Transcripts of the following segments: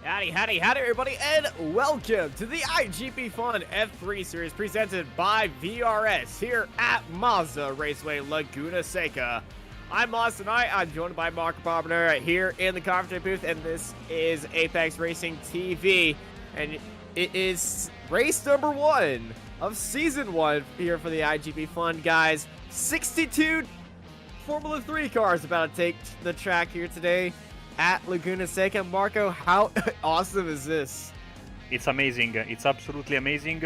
Howdy everybody, and welcome to the iGPFun-F3 series presented by VRS here at Mazda Raceway Laguna Seca. I'm Moz tonight. I'm joined by Mark Bobner here in the commentary booth, and this is Apex Racing TV, and it is race number 1 of season 1 here for the iGP Fun, guys. 62 Formula 3 cars about to take the track here today at Laguna Seca. Marco, how awesome is this? It's amazing. It's absolutely amazing.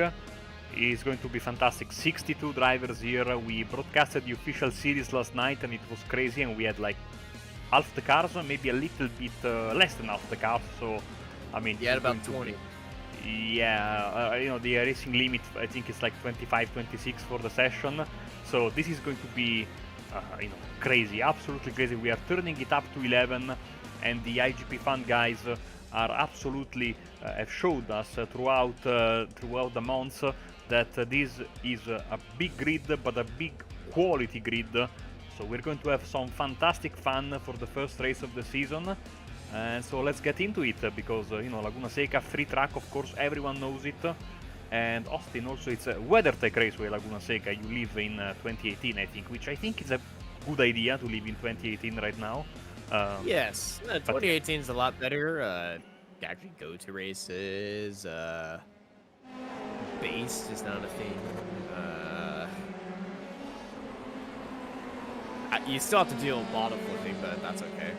It's going to be fantastic. 62 drivers here. We broadcasted the official series last night and it was crazy, and we had like half the cars, maybe a little bit less than half the cars. So, I mean, yeah, about 20. Yeah, the racing limit, I think it's like 25, 26 for the session. So this is going to be, crazy, absolutely crazy. We are turning it up to 11. And the iGP Fun guys are absolutely have showed us throughout the months that this is a big grid, but a big quality grid. So we're going to have some fantastic fun for the first race of the season. And so let's get into it, because Laguna Seca, free track, of course, everyone knows it. And Austin also, it's a WeatherTech Raceway Laguna Seca. You live in 2018, I think, which I think is a good idea to live in 2018 right now. Yes, 2018 is a lot better. Actually go to races. Base is not a thing. You still have to deal with bottle flipping, but that's okay.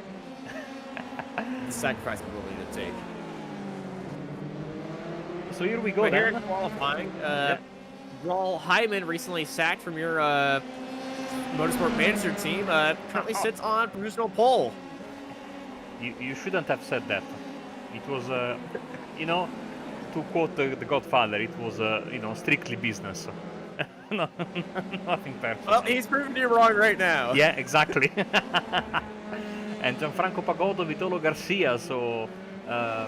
The sacrifice I'm willing to take. So here we go. But here in qualifying, Raul Hyman recently sacked from your Motorsport Manager team, currently sits on provisional pole. You shouldn't have said that. It was, to quote the Godfather, it was, strictly business. No, nothing personal. Well, he's proving you wrong right now. Yeah, exactly. And Gianfranco Pagodo, Vitolo Garcia, so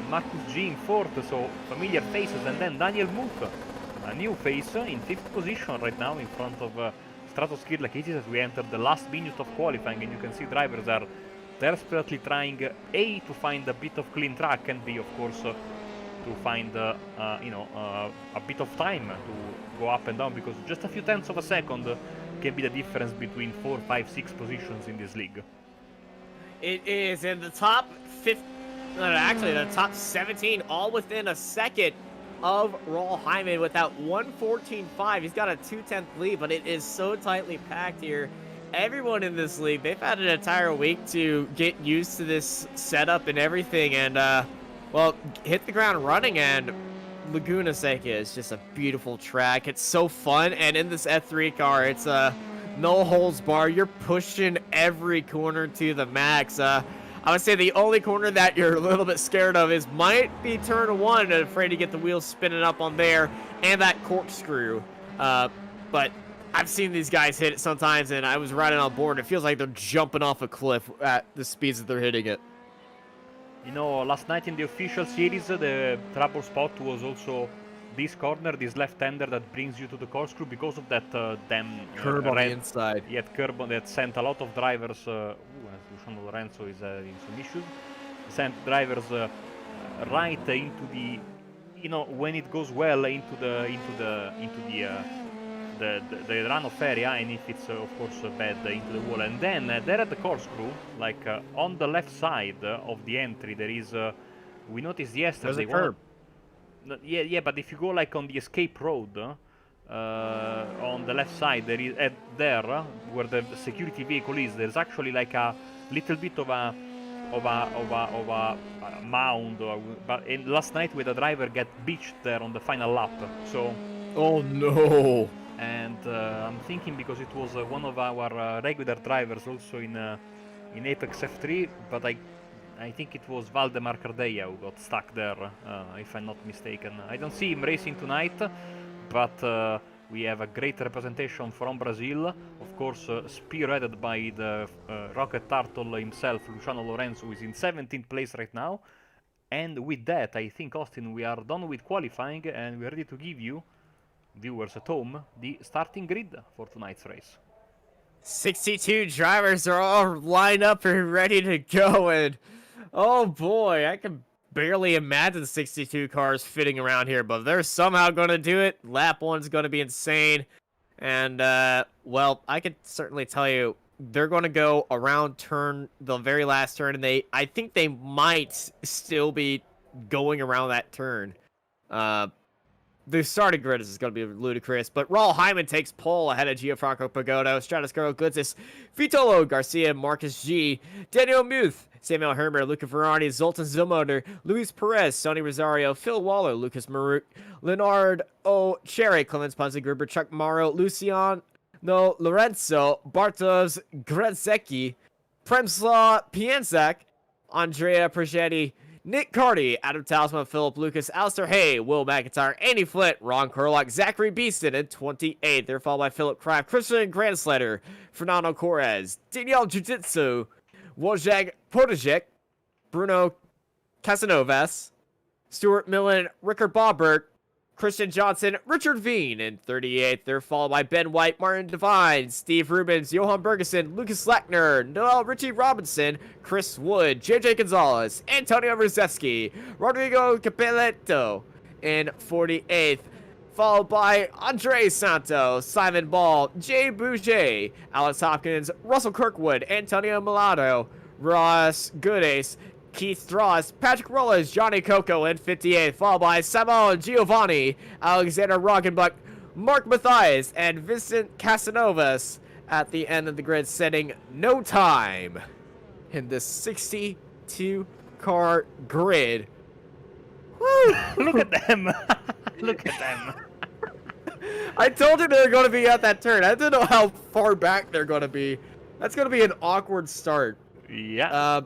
Marcus G in 4th, so familiar faces, and then Daniel Mook, a new face in 5th position right now in front of Stratos Kirlakidis as we enter the last minute of qualifying, and you can see drivers are desperately trying to find a bit of clean track, and B, of course, to find a bit of time to go up and down, because just a few tenths of a second can be the difference between 4, 5, 6 positions in this league. It is in the top 15, actually the top 17, all within a second of Raul Hyman with that 1:14.5. He's got a 2/10 lead, but it is so tightly packed here. Everyone in this league, they've had an entire week to get used to this setup and everything, and well, hit the ground running. And Laguna Seca is just a beautiful track. It's so fun, and in this F3 car, it's no holds bar. You're pushing every corner to the max. I would say the only corner that you're a little bit scared of might be turn 1, and afraid to get the wheels spinning up on there, and that corkscrew. But I've seen these guys hit it sometimes, and I was riding on board. It feels like they're jumping off a cliff at the speeds that they're hitting it. Last night in the official series, the trouble spot was also this corner, this left-hander that brings you to the corkscrew because of that damn curb on the inside. Yeah, curb that sent a lot of drivers. Luciano Lorenzo is in some issues. Sent drivers right into the, when it goes well into the runoff area, and if it's of course bad, into the wall. And then there at the corkscrew, like on the left side of the entry, there is. We noticed yesterday. There's a curb. Yeah, but if you go like on the escape road, on the left side, there is there where the security vehicle is. There's actually like a little bit of a mound. But last night, with a driver get beached there on the final lap. So. Oh no! And I'm thinking because it was one of our regular drivers also in Apex F3, but I think it was Valdemar Cardeia who got stuck there, if I'm not mistaken. I don't see him racing tonight, but we have a great representation from Brazil, of course, spearheaded by the Rocket Turtle himself, Luciano Lorenzo, who is in 17th place right now. And with that, I think, Austin, we are done with qualifying, and we're ready to give you, viewers at home, the starting grid for tonight's race. 62 drivers are all lined up and ready to go, and oh boy, I can barely imagine 62 cars fitting around here, but they're somehow going to do it. Lap 1's going to be insane. And, well, I could certainly tell you, they're going to go around the very last turn, and I think they might still be going around that turn. The starting grid is going to be ludicrous, but Raul Hyman takes pole ahead of Gianfranco Pagotto, Stratus Carlo Glitzis, Vitolo Garcia, Marcus G, Daniel Muth, Samuel Hermer, Luca Ferrari, Zoltan Zomoder, Luis Perez, Sonny Rosario, Phil Waller, Lucas Maruk, Leonard O. Cherry, Clemens Ponzi Gruber, Chuck Morrow, Luciano Lorenzo, Bartos Gredzecki, Premslaw Pianzak, Andrea Progetti, Nick Carty, Adam Talisman, Philip Lucas, Alistair Hay, Will McIntyre, Andy Flint, Ron Kurlock, Zachary Beeston in 28th. They're followed by Philip Kraft, Christian Grandslater, Fernando Correz, Danielle Jiu-Jitsu, Wojciech Podajek, Bruno Casanovas, Stuart Millen, Rickard Bobert, Christian Johnson, Richard Veen in 38th. They're followed by Ben White, Martin Devine, Steve Rubens, Johan Bergeson, Lucas Lackner, Noel Richie Robinson, Chris Wood, JJ Gonzalez, Antonio Rzeski, Rodrigo Capelletto in 48th. Followed by Andre Santos, Simon Ball, Jay Boucher, Alex Hopkins, Russell Kirkwood, Antonio Milano, Ross Goodace, Keith Thross, Patrick Rollins, Johnny Coco in 58th, followed by Simon Giovanni, Alexander Roggenbuck, Mark Mathias, and Vincent Casanovas at the end of the grid, setting no time in this 62-car grid. Woo! Look at them! Look at them! I told you they were going to be at that turn. I didn't know how far back they're going to be. That's going to be an awkward start. Yeah.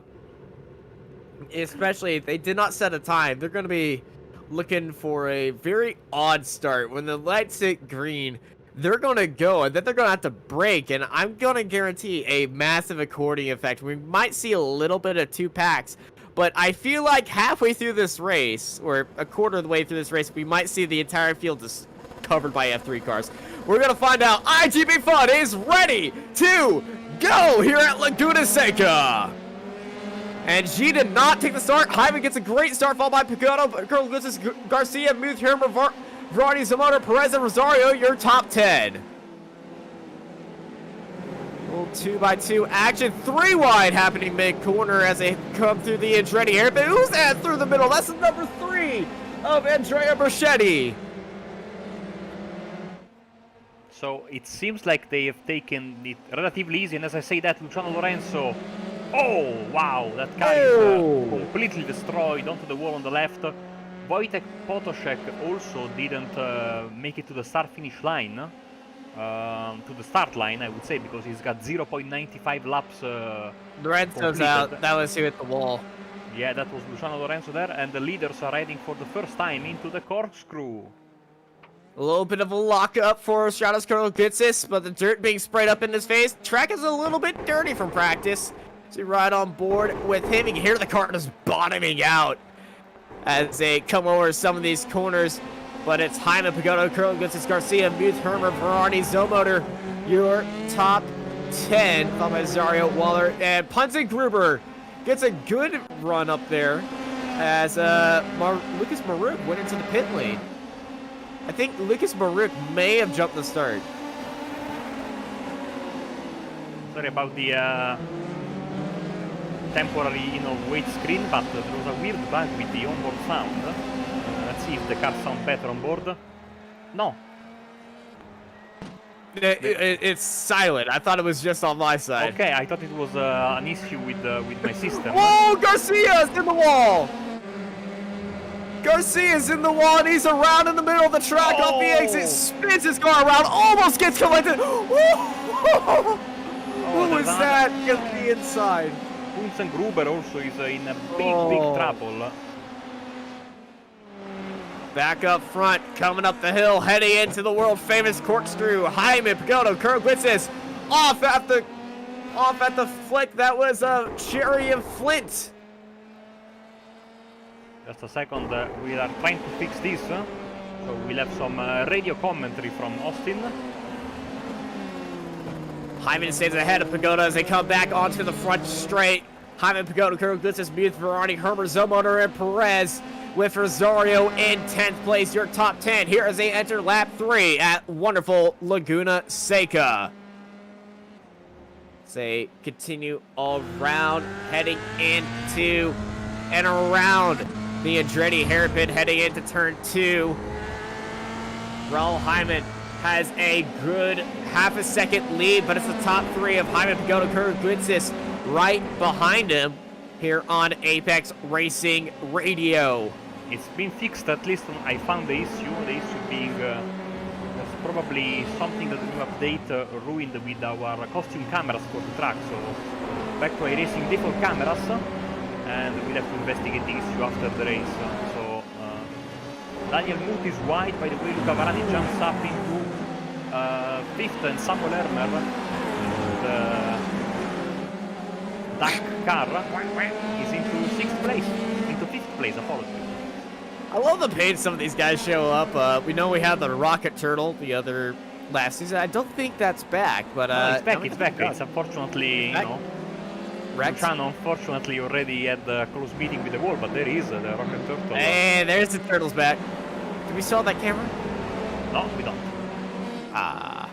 Especially if they did not set a time. They're going to be looking for a very odd start. When the lights hit green, they're going to go, and then they're going to have to brake, and I'm going to guarantee a massive accordion effect. We might see a little bit of two packs, but I feel like halfway through this race, or a quarter of the way through this race, we might see the entire field just covered by F3 cars. We're going to find out iGPFun is ready to go here at Laguna Seca. And G did not take the start. Hyman gets a great start, followed by Pagotto, Carlos Guzis, Garcia, Muth, Hermer, Varani, Zamora, Perez, and Rosario, your top 10. Little 2x2 action, 3 wide happening mid-corner as they come through the Andretti hairpin. Who's that through the middle? That's the number 3 of Andrea Berschetti. So it seems like they have taken it relatively easy, and as I say that, Luciano Lorenzo, oh wow, that car is completely destroyed onto the wall on the left. Wojtek Potoshek also didn't make it to the start-finish line, to the start line, I would say, because he's got 0.95 laps. Lorenzo's out. That was who hit the wall. Yeah, that was Luciano Lorenzo there, and the leaders are heading for the first time into the corkscrew. A little bit of a lockup for Stratos Carlo Gitsis, but the dirt being sprayed up in his face. Track is a little bit dirty from practice. So you ride on board with him. You can hear the car just bottoming out as they come over some of these corners. But it's Hyman, Pagotto, Carlo Gitsis, Garcia, Muth, Hermer, Ferrari, Zomoder, your top 10. Followed by Zario, Waller, and Punzen Gruber gets a good run up there as Lucas Maruk went into the pit lane. I think Lucas Maruk may have jumped the start. Sorry about the temporary, wait screen, but there was a weird bug with the onboard sound. Let's see if the car sounds better on board. No. It's silent. I thought it was just on my side. Okay, I thought it was an issue with my system. Oh, Garcia's in the wall! Garcia's in the wall, and he's around in the middle of the track off the exit, spins his car around, almost gets collected. Who was that? Get the inside. Punzen Gruber also is in a big trouble. Back up front, coming up the hill, heading into the world-famous corkscrew. Hyman, Pagotto, Kurglitsis, off at the flick. That was Cherry and Flint. Just a second, we are trying to fix this. So we'll have some radio commentary from Austin. Hyman stays ahead of Pagotto as they come back onto the front straight. Hyman, Pagoda, Kuro, Glitzis, Muth, Verani, Hermer, Zomotor, and Perez with Rosario in 10th place. Your top 10 here as they enter lap 3 at wonderful Laguna Seca. They continue all around, heading into and around the Andretti hairpin, heading into turn 2. Raul Hyman has a good half a second lead, but it's the top 3 of Hyman, Pagoda, Kuro, Glitzis right behind him here on Apex Racing Radio. It's been fixed, at least I found the issue being that's probably something that the new update ruined with our costume cameras for the track. So back to iRacing default cameras, and we'll have to investigate the issue after the race. So Daniel Muth is wide, by the way. Luca Varani jumps up into 5th, and Samuel Hermer, the Duck car, is into 6th place, into 5th place, apologies. I love the pace some of these guys show up. We know we have the Rocket Turtle the other last season. I don't think that's back, but no, it's back. It's unfortunately, back. You know, Rex. Luciano unfortunately already had a close meeting with the wall, but there is the Rocket Turtle. Hey, there's the Turtle's back. Do we saw that camera? No, we don't. Ah.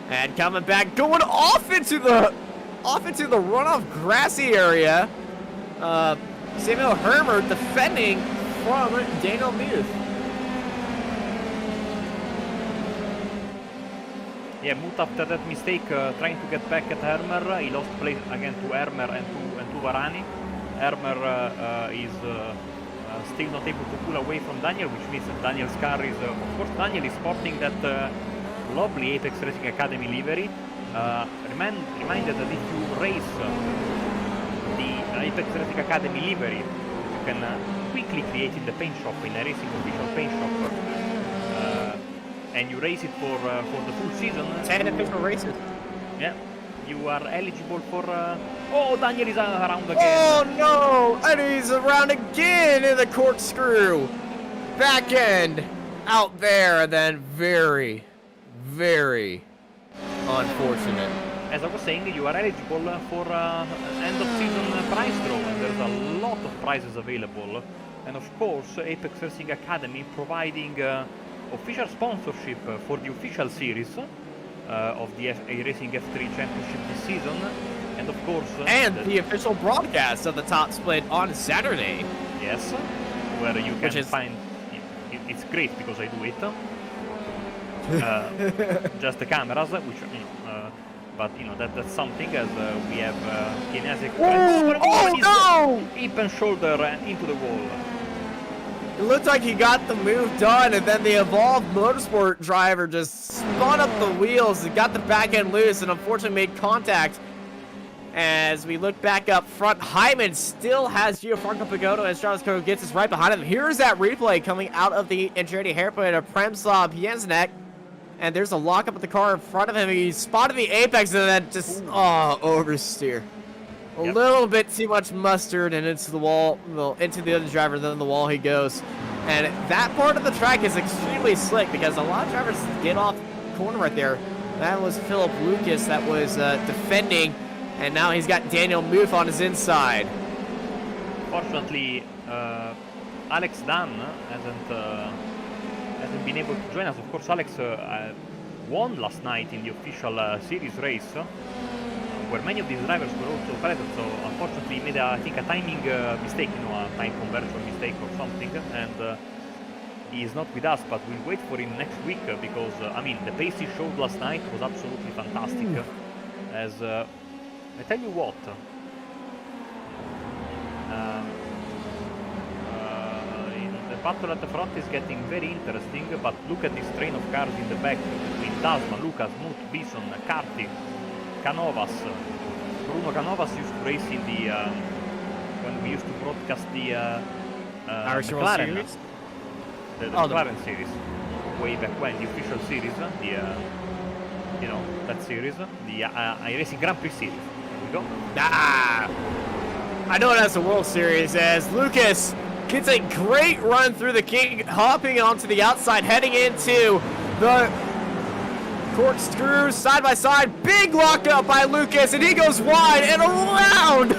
And coming back, going off into the runoff grassy area. Samuel Hermer defending from Daniel Muth. Yeah, Muth after that mistake, trying to get back at Hermer, he lost place again to Hermer and to Varani. Hermer is still not able to pull away from Daniel, which means that Daniel's car is, of course, Daniel is sporting that lovely Apex Racing Academy livery. Reminded that if you race the Apex Racing Academy livery, you can quickly create in the paint shop, in a racing official paint shop, and you race it for the full season. 10 official races. Yeah, you are eligible for. Oh, Daniel is around again. Oh no! And he's around again in the corkscrew. Back end out there, and then very, very unfortunate. As I was saying, you are eligible for end of season prize draw, and there's a lot of prizes available. And of course, Apex Racing Academy providing official sponsorship for the official series of the iRacing F3 Championship this season, and of course, and the official broadcast of the top split on Saturday. Yes, where you can find. It's great because I do it. Just the cameras, which but you know that's something, as we have kinetic. Oh no! Hip and shoulder into the wall. It looked like he got the move done, and then the Evolved Motorsport driver just spun up the wheels and got the back end loose, and unfortunately made contact. As we look back up front, Hyman still has Gianfranco Pagoda and Charles Kuro gets us right behind him. Here's that replay coming out of the Andretti hairpin of Premslav Piensnek. And there's a lockup of the car in front of him. He spotted the apex and then just, oversteer. A little bit too much mustard and into the wall, well, into the other driver, then the wall he goes. And that part of the track is extremely slick because a lot of drivers get off the corner right there. That was Philip Lucas that was defending, and now he's got Daniel Muth on his inside. Fortunately, Alex Dunn hasn't been able to join us. Of course, Alex won last night in the official series race, where many of these drivers were also present. So unfortunately, he made I think a timing mistake, a time conversion mistake or something, and he is not with us. But we'll wait for him next week because I mean, the pace he showed last night was absolutely fantastic. As I tell you what. The battle at the front is getting very interesting, but look at this train of cars in the back between Tasman, Lucas, Muth, Bison, Carti, Canovas. Bruno Canovas used to race in the when we used to broadcast the McLaren series, the McLaren series, way back when, the official series, the that series, the iRacing Grand Prix series. There we go. I know it has the World Series as Lucas gets a great run through the king, hopping onto the outside, heading into the Corkscrew, side by side, big lockup by Lucas, and he goes wide and around.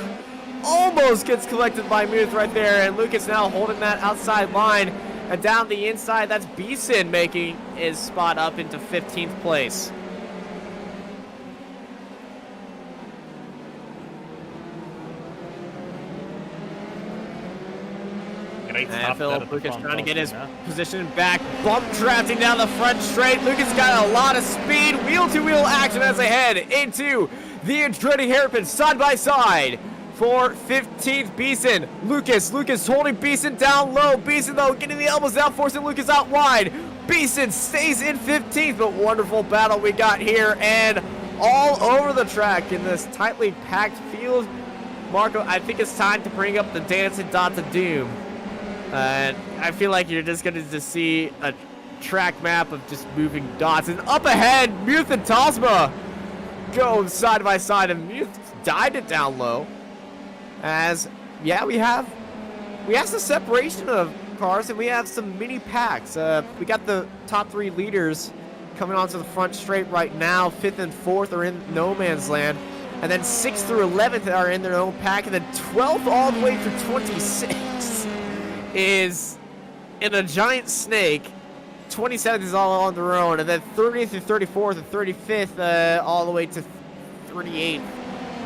Almost gets collected by Muth right there, and Lucas now holding that outside line. And down the inside, that's Beeson making his spot up into 15th place. Great And start Philip there at the Lucas front trying to get his also, position back. Bump drafting down the front straight. Lucas got a lot of speed. Wheel-to-wheel action as they head into the Andretti hairpin side by side. For 15th, Beeson. Lucas holding Beeson down low. Beeson, though, getting the elbows down, forcing Lucas out wide. Beeson stays in 15th, but wonderful battle we got here. And all over the track in this tightly packed field. Marco, I think it's time to bring up the dancing dots of doom. And I feel like you're just going to see a track map of just moving dots. And up ahead, Muth and Tosma go side by side, and Muth died it down low. As, yeah, we have some separation of cars, and we have some mini packs. We got the top 3 leaders coming onto the front straight right now. 5th and 4th are in no man's land. And then 6th through 11th are in their own pack. And then 12th all the way through 26 is in a giant snake. 27th is all on their own. And then 30th through 34th and 35th all the way to 38th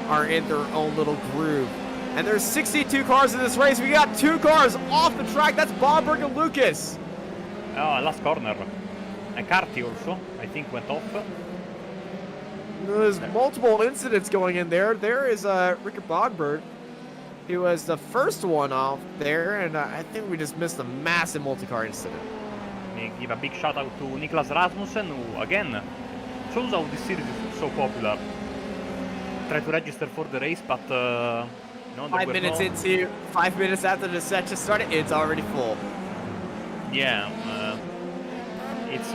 are in their own little groove. And there's 62 cars in this race. We got 2 cars off the track. That's Bobberg and Lucas. Oh, last corner. And Carty also, I think, went off. There's multiple incidents going in there. There is Rickard Bogberg, who was the first one off there, and I think we just missed a massive multi-car incident. Me give a big shout out to Niklas Rasmussen, who again shows how this series is so popular. Try to register for the race, but no, 5 minutes into 5 minutes after the session started, it's already full. Yeah, it's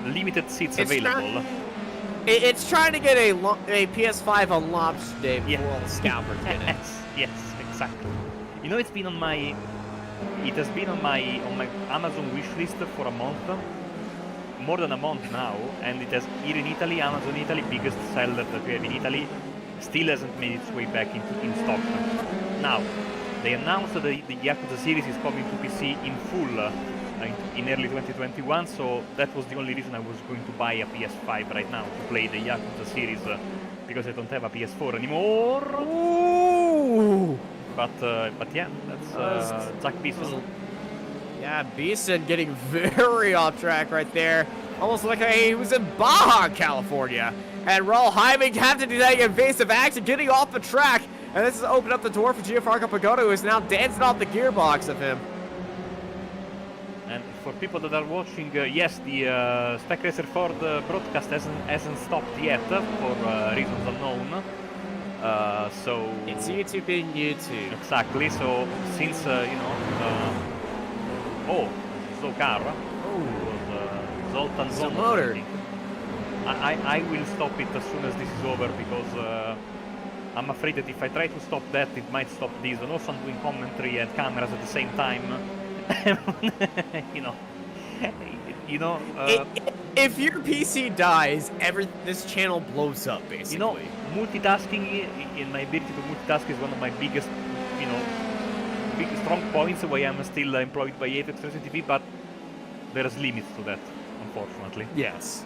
limited seats available. It's trying to get a PS5 on launch day before all the scalpers get it. Yes, exactly. You know, it has been on my Amazon wish list for a month, more than a month now, and it has here in Italy, Amazon Italy, biggest seller that we have in Italy, still hasn't made its way back in stock. Now, they announced that the Yakuza series is coming to PC in full in early 2021, so that was the only reason I was going to buy a PS5 right now to play the Yakuza series, because I don't have a PS4 anymore. Ooh! But yeah, that's Zach Beeson. Yeah, Beeson getting very off track right there. Almost like he was in Baja, California. And Raul Hyman having to take invasive action, getting off the track. And this has opened up the door for Gianfranco Pagotto, who is now dancing off the gearbox of him. And for people that are watching, yes, the Spec Racer Ford broadcast hasn't stopped yet for reasons unknown. So it's YouTube in YouTube. Exactly. So since slow car. Zoltan Some motor. I will stop it as soon as this is over, because I'm afraid that if I try to stop that, it might stop this. And also I'm doing commentary and cameras at the same time. If your PC dies, this channel blows up, basically. You know, multitasking, in my ability to multitask is one of my biggest, big strong points why I'm still employed by Apex Racing TV, but there's limits to that, unfortunately. Yes.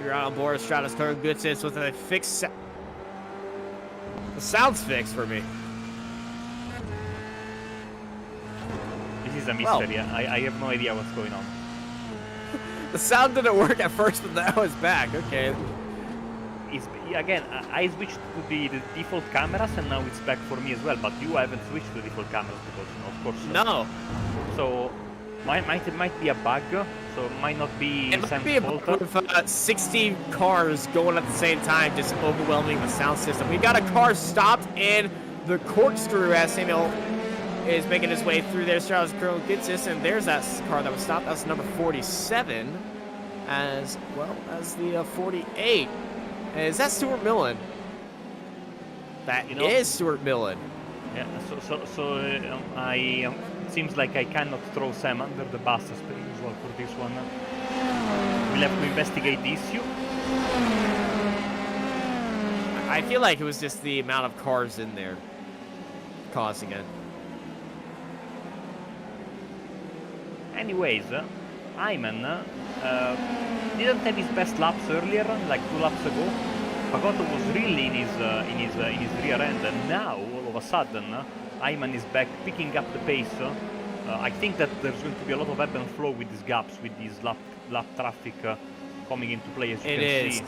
We're on board Stratoscar Gutsis with a fixed the sound's fixed for me. This is a mystery. Well, I have no idea what's going on. The sound didn't work at first, but now it's back. Okay. Again, I switched to the default cameras, and now it's back for me as well. But you haven't switched to the default cameras because, of course. No. So, it might be a bug. So it might not be. It might be a bug with 60 cars going at the same time, just overwhelming the sound system. We got a car stopped in the corkscrew as Samuel is making his way through there. Charles Curl gets this, and there's that car that was stopped. That's number 47, as well as the 48. Is that Stuart Millen? That is Stuart Millen. Yeah, it seems like I cannot throw Sam under the bus as per usual for this one. We'll have to investigate the issue. I feel like it was just the amount of cars in there causing it. Anyways, Ayman didn't have his best laps earlier, like 2 laps ago. Pagotto was really in his rear end, and now all of a sudden Ayman is back, picking up the pace. I think that there's going to be a lot of ebb and flow with these gaps, with these lap traffic coming into play. As you can see,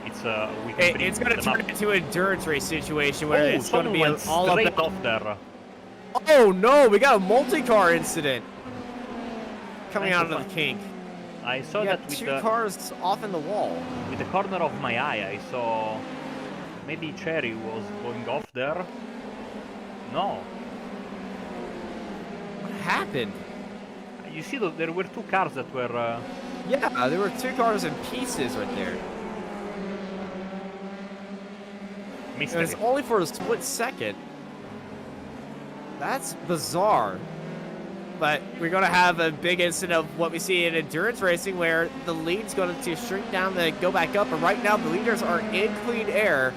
it's going to turn into an endurance race situation where it's going to be all straight off there. Oh no, we got a multi-car incident coming out of the kink. I saw that with 2 cars off in the wall. With the corner of my eye, I saw maybe Cherry was going off there. No. What happened? You see, there were 2 cars that were... Yeah, there were 2 cars in pieces right there. It was only for a split second. That's bizarre. But we're going to have a big incident of what we see in endurance racing where the lead's going to shrink down, then go back up. And right now, the leaders are in clean air.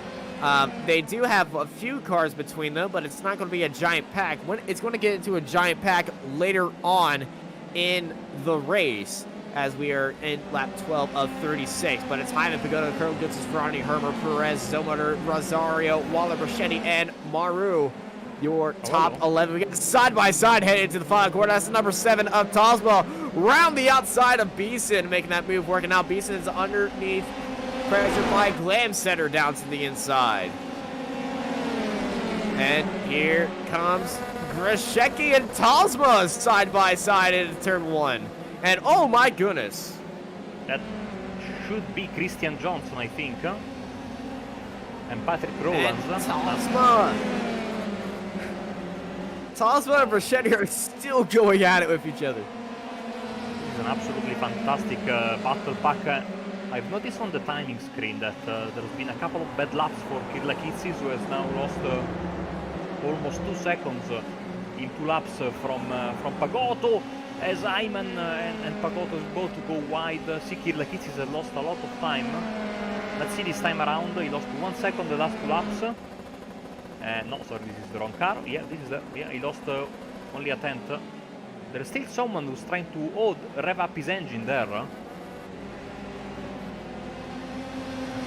They do have a few cars between them, but it's not going to be a giant pack. It's going to get into a giant pack later on in the race as we are in lap 12 of 36. But it's Hyman, Pagotto, Colonel Goods, Ferrani, Hermer, Perez, Zomotor, Rosario, Waller, Brachetti, and Maru. Your top 11. We get side-by-side headed into the final quarter. That's the number 7 of Tosmo. Round the outside of Beeson, making that move working out. Beeson is underneath pressure by Glam Center down to the inside. And here comes Grashecki and Tosma side-by-side into turn 1. And oh my goodness. That should be Christian Johnson, I think. And Patrick Rowlands. Tosma and Brachetti are still going at it with each other. It's an absolutely fantastic battle pack. I've noticed on the timing screen that there's been a couple of bad laps for Kirlakitsis, who has now lost almost 2 seconds in 2 laps from Pagotto. As Ayman and Pagotto is both to go wide, see Kirlakitsis has lost a lot of time. Let's see this time around. He lost 1 second the last 2 laps. No, sorry, this is the wrong car. Yeah, this is he lost only a tenth. There's still someone who's trying to rev up his engine there.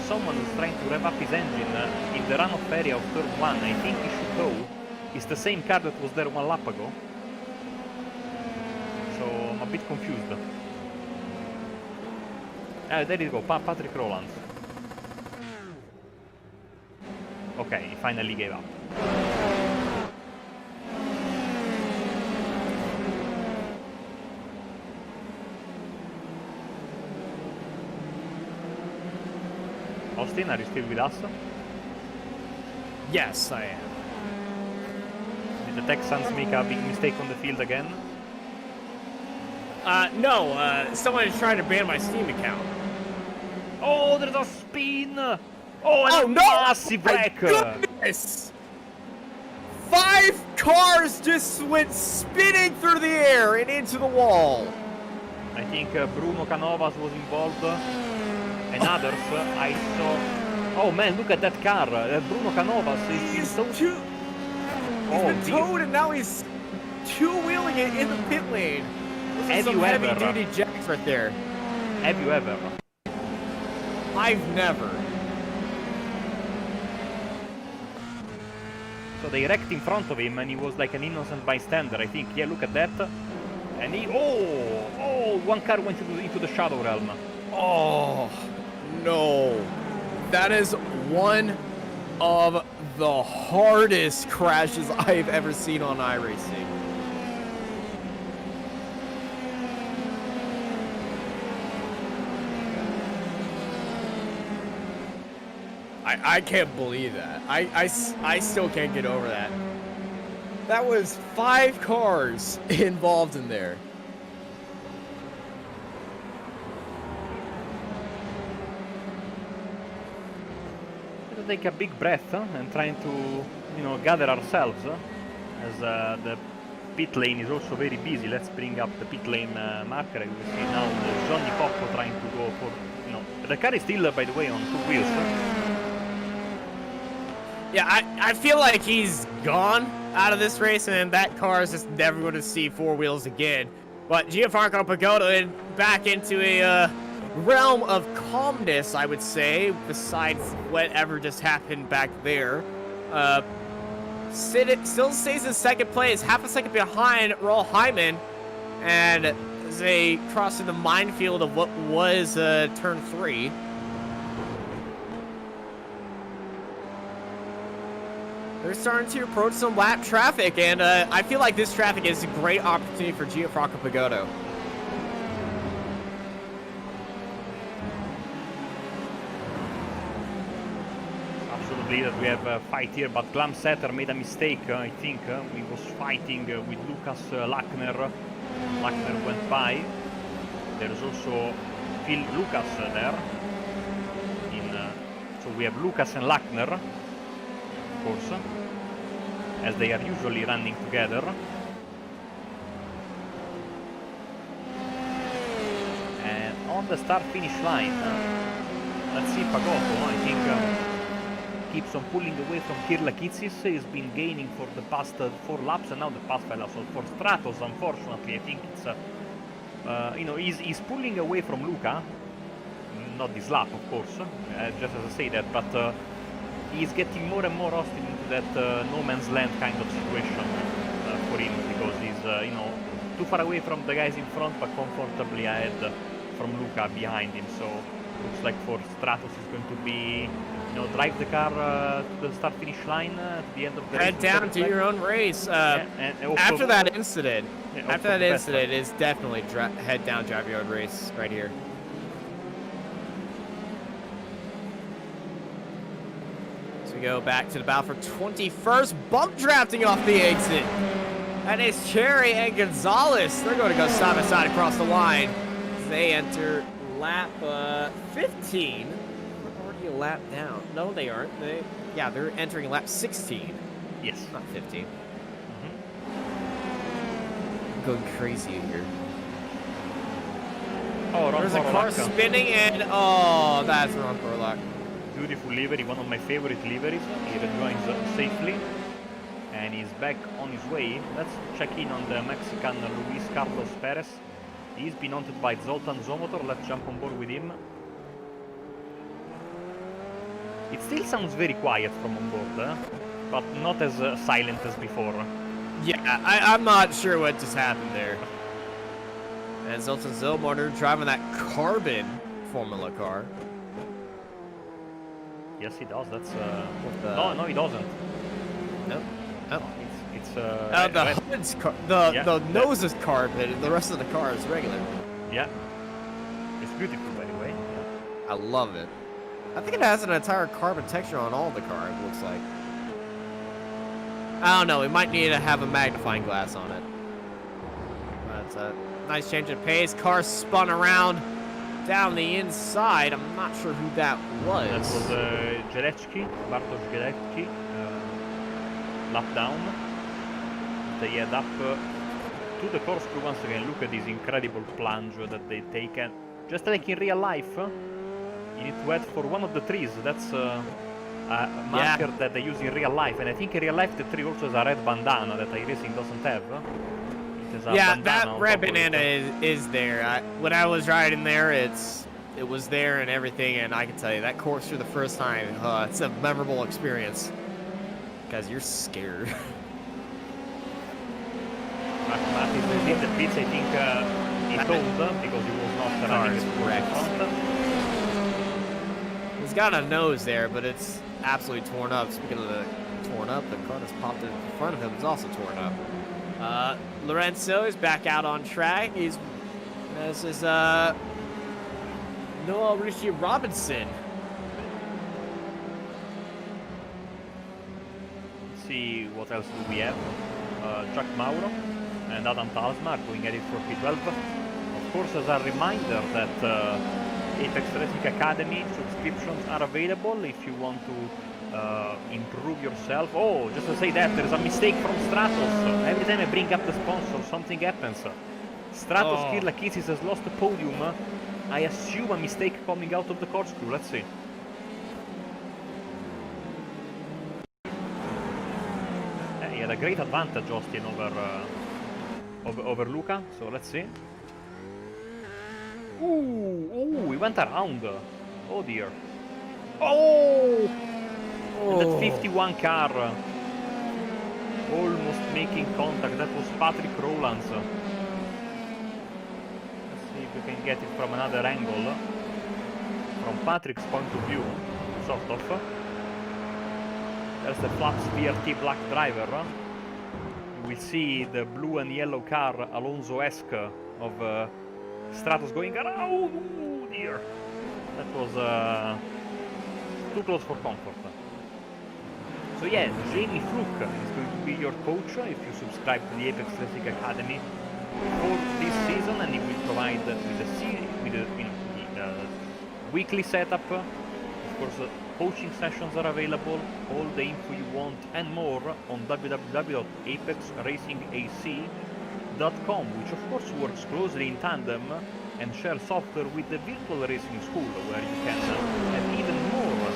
Someone who's trying to rev up his engine in the runoff area of turn 1. I think he should go. It's the same car that was there 1 lap ago. So I'm a bit confused. There you go, Patrick Rowlands. Okay, he finally gave up. Austin, are you still with us? Yes, I am. Did the Texans make a big mistake on the field again? No, someone is trying to ban my Steam account. Oh, there's a spin! Oh, and no! Massive wreck! Goodness! 5 cars just went spinning through the air and into the wall. I think Bruno Canovas was involved, and others. I saw. Oh man, look at that car! Bruno Canovas is so. He's been towed, and now he's 2-wheeling it in the pit lane. Have you ever? Heavy-duty jacks right there. Have you ever? I've never. So they wrecked in front of him, and he was like an innocent bystander, I think. Yeah, look at that. And he, one car went into the Shadow Realm. Oh, no. That is one of the hardest crashes I've ever seen on iRacing. I can't believe that. I still can't get over that. That was 5 cars involved in there. take a big breath and trying to, you know, gather ourselves as the pit lane is also very busy. Let's bring up the pit lane marker. You see now Johnny Poppo trying to go for, you know, the car is still, by the way, on 2 wheels. Yeah, I feel like he's gone out of this race, and that car is just never going to see 4 wheels again. But Gianfranco Pagoda back into a realm of calmness, I would say, besides whatever just happened back there. Still stays in second place, half a second behind Raul Hyman, and as they cross through the minefield of what was turn 3. They're starting to approach some lap traffic, and I feel like this traffic is a great opportunity for Gianfranco Pagoda. That we have a fight here, but Glamsetter made a mistake, I think. He was fighting with Lucas Lackner. Lackner went by. There's also Phil Lucas there. So we have Lucas and Lackner, of course, as they are usually running together. And on the start-finish line, let's see Pagotto, I think. Keeps on pulling away from Kirla Kitsis. He's been gaining for the past 4 laps, and now the pass fell out. So for Stratos, unfortunately, I think it's you know, he's pulling away from Luca. Not this lap, of course, just as I say that, but he's getting more and more hostile into that no man's land kind of situation for him, because he's you know, too far away from the guys in front, but comfortably ahead from Luca behind him. So looks like for Stratos is going to be, you know, drive the car to the start-finish line at the end of the race. Head down to your own race. After that incident, is definitely head down, drive your own race right here. So we go back to the battle for 21st, bump drafting off the exit. That is Cherry and Gonzalez. They're going to go side by side across the line as they enter lap 15. A lap down. No, they aren't. They're entering lap 16. Yes. Not 15. Going crazy here. Oh, there's a car spinning, and oh, that's Ron Corlock. Beautiful livery, one of my favorite liveries. He rejoins safely, and he's back on his way. Let's check in on the Mexican Luis Carlos Perez. He's been hunted by Zoltan Zomotor. Let's jump on board with him. It still sounds very quiet from on board, but not as silent as before. Yeah, I'm not sure what just happened there. And Zoltan Zomotor driving that carbon Formula car. Yes, he does. That's no, he doesn't. Nope. Oh, it's the hood's the nose is carbon, and the rest of the car is regular. Yeah, it's beautiful, by the way. Yeah. I love it. I think it has an entire carbon texture on all the car, it looks like. I don't know, we might need to have a magnifying glass on it. That's a nice change of pace. Car spun around down the inside. I'm not sure who that was. That was Jelecki, Bartosz Jelecki. Lap down. They head up to the corkscrew once again. Look at this incredible plunge that they take. And just like in real life, you need to head for one of the trees. That's a marker that they use in real life. And I think in real life the tree also has a red bandana that iRacing doesn't have. Yeah, that red banana is there. When I was riding there, it was there and everything. And I can tell you, that course for the first time, it's a memorable experience. Because you're scared. Martin did the pits, I think he told because he was not running it. He's got a nose there, but it's absolutely torn up. Speaking of the torn up, the car that's popped in front of him is also torn up. Lorenzo is back out on track. This is Noah Richie Robinson. Let's see what else do we have. Jack Mauro and Adam Talsma are going at it for P12. Of course, as a reminder that Apex Racing Academy subscriptions are available if you want to improve yourself. Oh, just to say that, there's a mistake from Stratos. Every time I bring up the sponsor, something happens. Stratos Kirla Kisses has lost the podium. I assume a mistake coming out of the corkscrew. Let's see. He had a great advantage, Austin, over Luca. So let's see. Ooh, he went around. Oh dear. Oh! And that 51 car almost making contact. That was Patrick Rowlands. Let's see if we can get it from another angle. From Patrick's point of view, sort of. There's the Flaps VRT black driver. You will see the blue and yellow car, Alonso-esque, of Stratos going around. Oh dear. That was too close for comfort. So yeah, Jamie Fluke is going to be your coach if you subscribe to the Apex Racing Academy for this season, and he will provide with the weekly setup. Of course, coaching sessions are available. All the info you want and more on www.apexracingac.com, which of course works closely in tandem and shares software with the virtual racing school, where you can have even more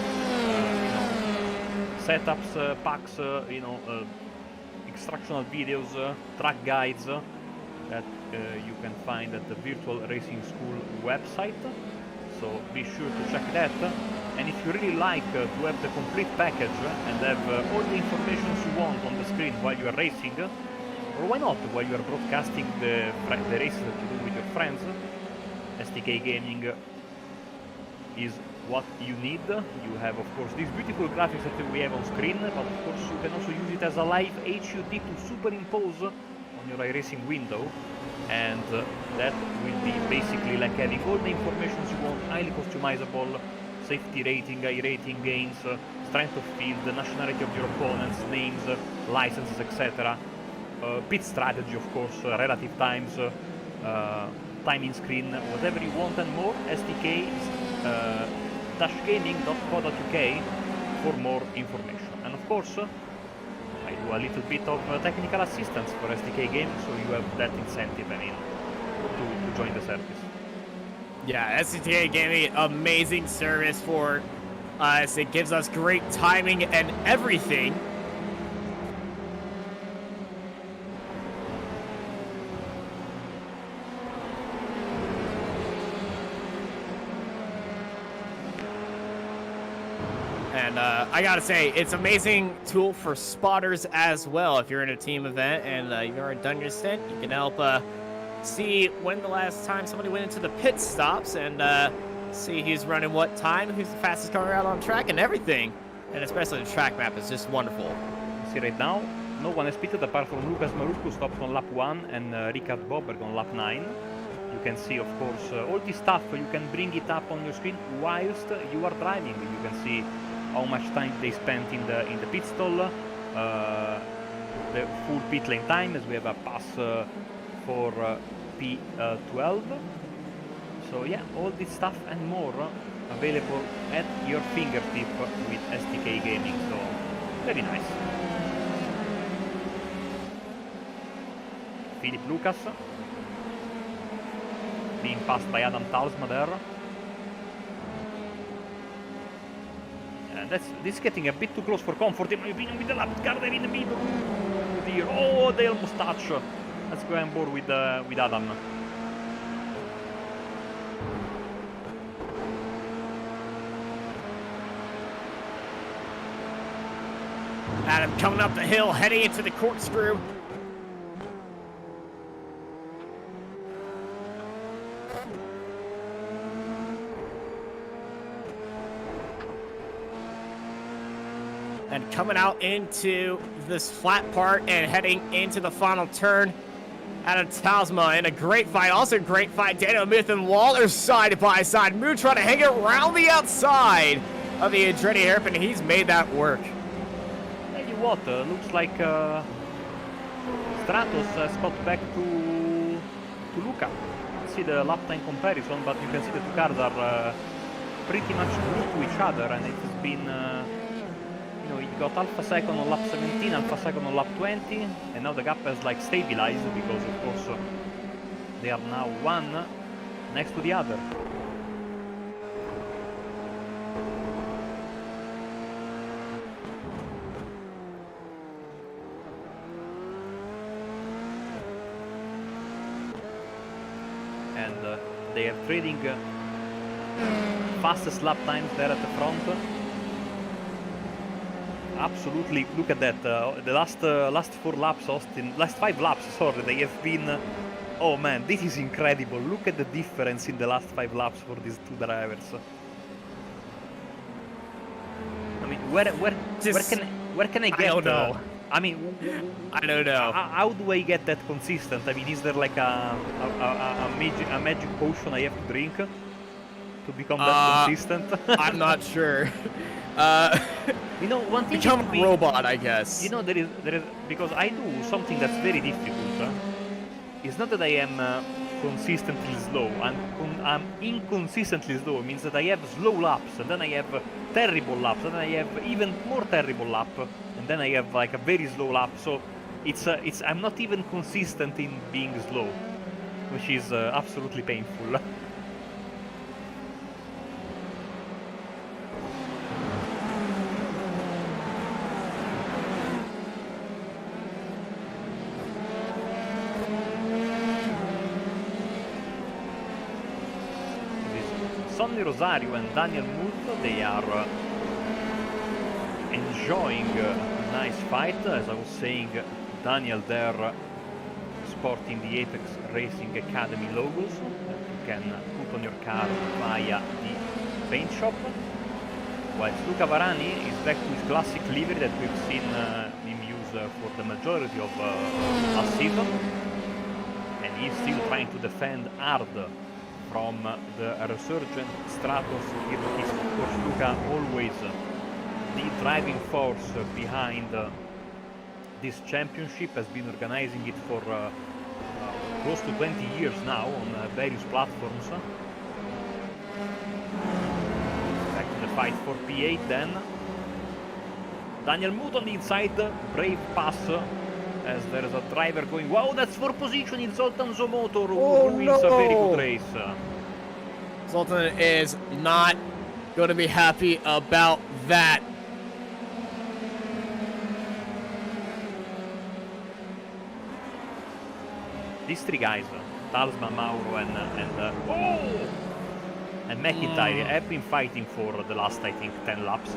setups, packs, instructional videos, track guides that you can find at the Virtual Racing School website. So be sure to check that. And if you really like to have the complete package and have all the information you want on the screen while you are racing, or why not while you are broadcasting the races that you do with your friends, SDK Gaming is what you need. You have, of course, these beautiful graphics that we have on screen, but of course you can also use it as a live HUD to superimpose on your iRacing window, and that will be basically like having all the information you want, highly customizable, safety rating, iRating gains, strength of field, the nationality of your opponents, names, licenses, etc. Pit strategy, of course, relative times, timing screen, whatever you want and more. SDK gaming.co.uk for more information. And of course, I do a little bit of technical assistance for SDK Gaming, so you have that incentive, to join the service. Yeah, SDK Gaming, amazing service for us. It gives us great timing and everything. And I gotta say, it's an amazing tool for spotters as well. If you're in a team event and you've already done your stint, you can help see when the last time somebody went into the pit stops and see who's running what time, who's the fastest car out on track, and everything. And especially the track map is just wonderful. See right now, no one has pitted apart from Lucas Maruk, who stopped on lap 1, and Richard Boberg on lap 9. You can see, of course, all this stuff. You can bring it up on your screen whilst you are driving. You can see how much time they spent in the pit stall, the full pit lane time, as we have a pass for P12. So yeah, all this stuff and more available at your fingertip with SDK Gaming. So very nice. Philip Lucas being passed by Adam Talsma there. And this is getting a bit too close for comfort, in my opinion, with the lap car there in the middle. Oh dear, oh, they almost touch. Let's go on board with Adam. Adam coming up the hill, heading into the corkscrew. And coming out into this flat part and heading into the final turn. Adam Talsma in a great fight. Also great fight. Daniel Muth and Waller side by side. Muth trying to hang it around the outside of the Andretti hairpin. He's made that work. Tell you what, looks like Stratos has got back to Luca. see the lap time comparison, but you can see the two cars are pretty much glued to each other, and it has been, you know, it got half a second on lap 17, half a second on lap 20, and now the gap has like stabilized because, of course, they are now one next to the other. And they are trading fastest lap times there at the front. Absolutely, look at that. The last 4 laps, Austin, last 5 laps, sorry, they have been. Oh man, this is incredible. Look at the difference in the last 5 laps for these two drivers. I mean, where can I get? I don't know. I mean, I don't know. How do I get that consistent? I mean, is there like a magic potion I have to drink to become that consistent? I'm not sure. You know, one thing Become a robot, I guess. You know, there is because I do something that's very difficult. It's not that I am consistently slow. I'm inconsistently slow. It means that I have slow laps, and then I have terrible laps, and then I have even more terrible lap, and then I have like a very slow lap. So it's I'm not even consistent in being slow, which is absolutely painful. Sonny Rosario and Daniel Muth, they are enjoying a nice fight. As I was saying, Daniel there sporting the Apex Racing Academy logos that you can put on your car via the paint shop. Whilst Luca Varani is back to his classic livery that we've seen him use for the majority of last season, and he's still trying to defend hard from the resurgent Stratos. Is, of course, Luca always the driving force behind this championship, has been organizing it for close to 20 years now on various platforms. Back to the fight for P8 then. Daniel Muth on the inside, brave pass, as there is a driver going, wow, that's for position in Zoltan Zomotor, who wins a very good race. Zoltan is not going to be happy about that. These three guys, Talsma, Mauro, and McIntyre, have been fighting for the last, I think, 10 laps.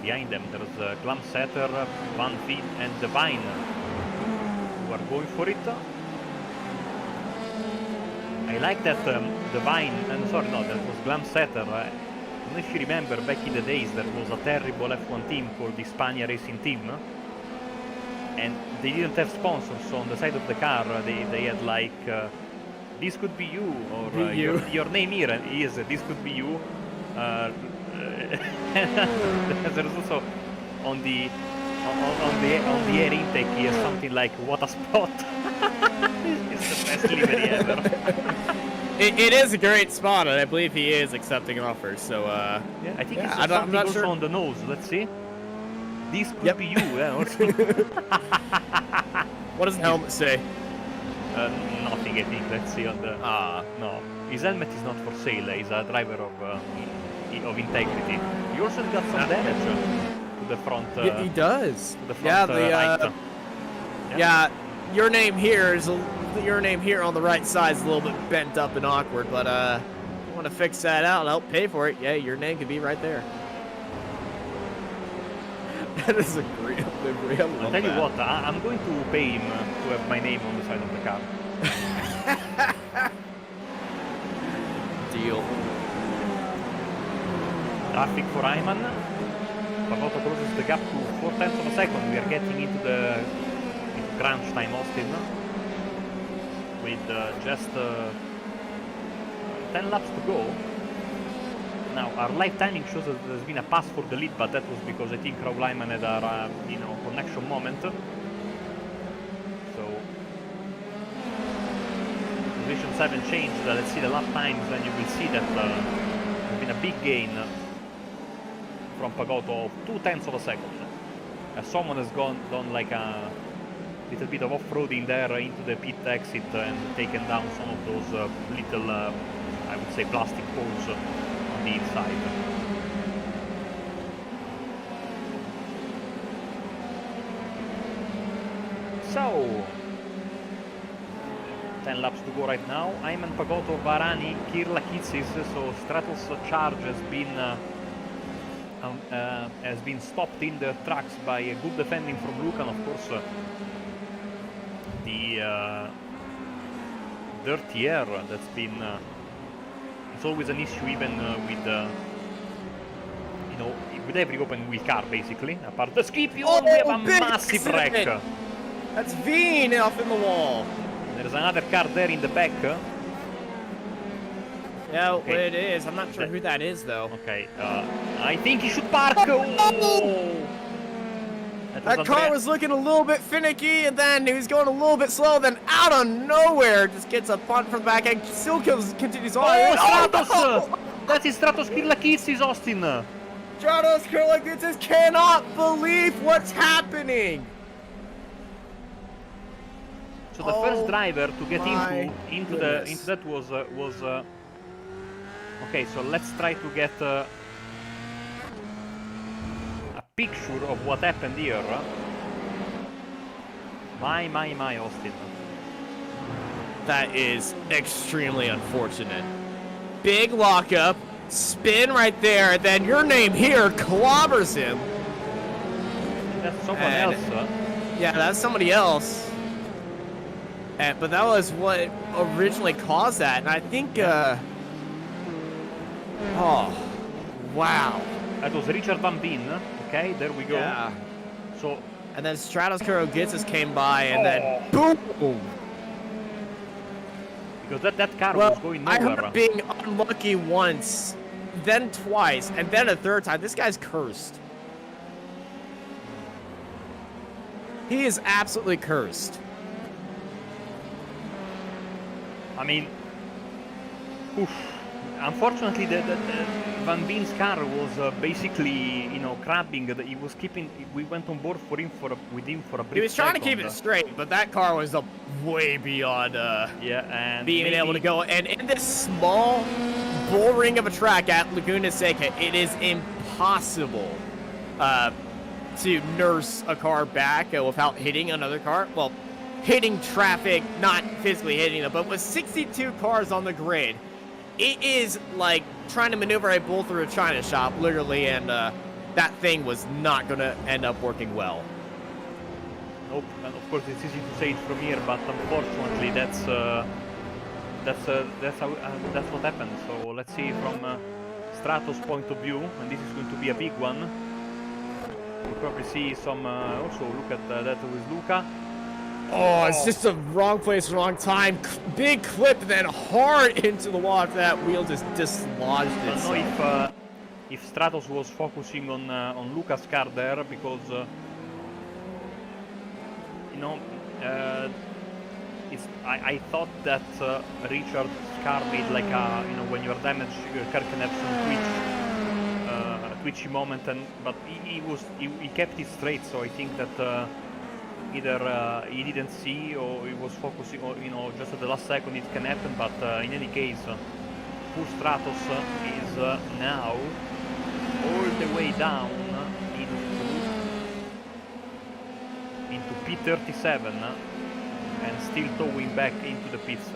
Behind them there's Glamsetter, Van Veen and Divine, who are going for it. I like that Divine, sorry, no, that was Glamsetter. I don't know if you remember, back in the days there was a terrible F1 team called the Spania Racing Team, and they didn't have sponsors, so on the side of the car they had like this could be you, or your name here is this could be you. There's also on the air intake here something like what a spot. It's the best livery ever. It is a great spot, and I believe he is accepting offers. So yeah, I think it's I'm something not also sure. on the nose. Let's see. This could be you. Yeah, also. What does the helmet say? Nothing, I think. Let's see on the. No, his helmet is not for sale. He's a driver of integrity. He also got some damage to the front. He does. To the front, right. Yeah, your name here is your name here on the right side is a little bit bent up and awkward, but I want to fix that out and help pay for it. Yeah, your name could be right there. That is a great livery. I'll tell you what, I'm going to pay him to have my name on the side of the car. Deal. Traffic for Ayman. Pavotto closes the gap to 4/10 of a second. We are getting into crunch time, Austin. with just 10 laps to go. Now our live timing shows that there's been a pass for the lead, but that was because I think Raul Lyman had a connection moment. So positions haven't changed. Let's see the lap times, and you will see that there's been a big gain from Pagotto of 0.2 of a second. Someone has done like a little bit of off-roading there into the pit exit and taken down some of those little, I would say, plastic poles on the inside. So, 10 laps to go right now. Ayman Pagotto, Varani, Kirla Kitsis. So Stratos charge has been stopped in the tracks by a good defending from Luca, and of course the dirty air that's been it's always an issue, even with with every open wheel car basically, apart the skip. We have a massive wreck. That's Veen off in the wall. There's another car there in the back. Yeah, okay. It is. I'm not sure who that is, though. Okay, I think he should park. Oh! That car was looking a little bit finicky, and then he was going a little bit slow, then out of nowhere just gets a punt from the back and still continues on. Oh, Stratos! No! That is Stratos Kirlakitsis, Austin. Stratos Kirlakitsis cannot believe what's happening. So the first driver to get into that was okay. So let's try to get a picture of what happened here. My, Austin. That is extremely unfortunate. Big lockup, spin right there, and then your name here clobbers him. That's someone else. Yeah, that's somebody else. But that was what originally caused that, and I think, oh, wow. That was Richard Van Veen. Okay, there we go. Yeah. So, and then Stratos Kirlakitsis came by, and then boom. Because that car was going nowhere. I remember being unlucky once, then twice, and then a third time. This guy's cursed. He is absolutely cursed. I mean, oof. Unfortunately, the Van Veen's car was basically, crabbing. He was keeping. We went on board with him for a brief. He was trying to keep it straight, but that car was up way beyond. And being able to go. And in this small bull ring of a track at Laguna Seca, it is impossible to nurse a car back without hitting another car. Well, hitting traffic, not physically hitting them, but with 62 cars on the grid, it is like trying to maneuver a bull through a china shop, literally, and that thing was not going to end up working well. Nope, and of course it's easy to say it from here, but unfortunately that's what happened. So let's see from Stratos' point of view, and this is going to be a big one. We'll probably see some. Also look at that with Luca. Oh, it's just the wrong place, wrong time. Big clip, then hard into the wall after that wheel just dislodged it. I don't know if Stratos was focusing on Luca's car there, because I thought that Richard's car made like a when you're damaged, your car can have some twitchy moment, but he kept it straight. So I think that. Either he didn't see, or he was focusing on, just at the last second it can happen, but in any case, poor Stratos is now all the way down into P37 and still towing back into the pits.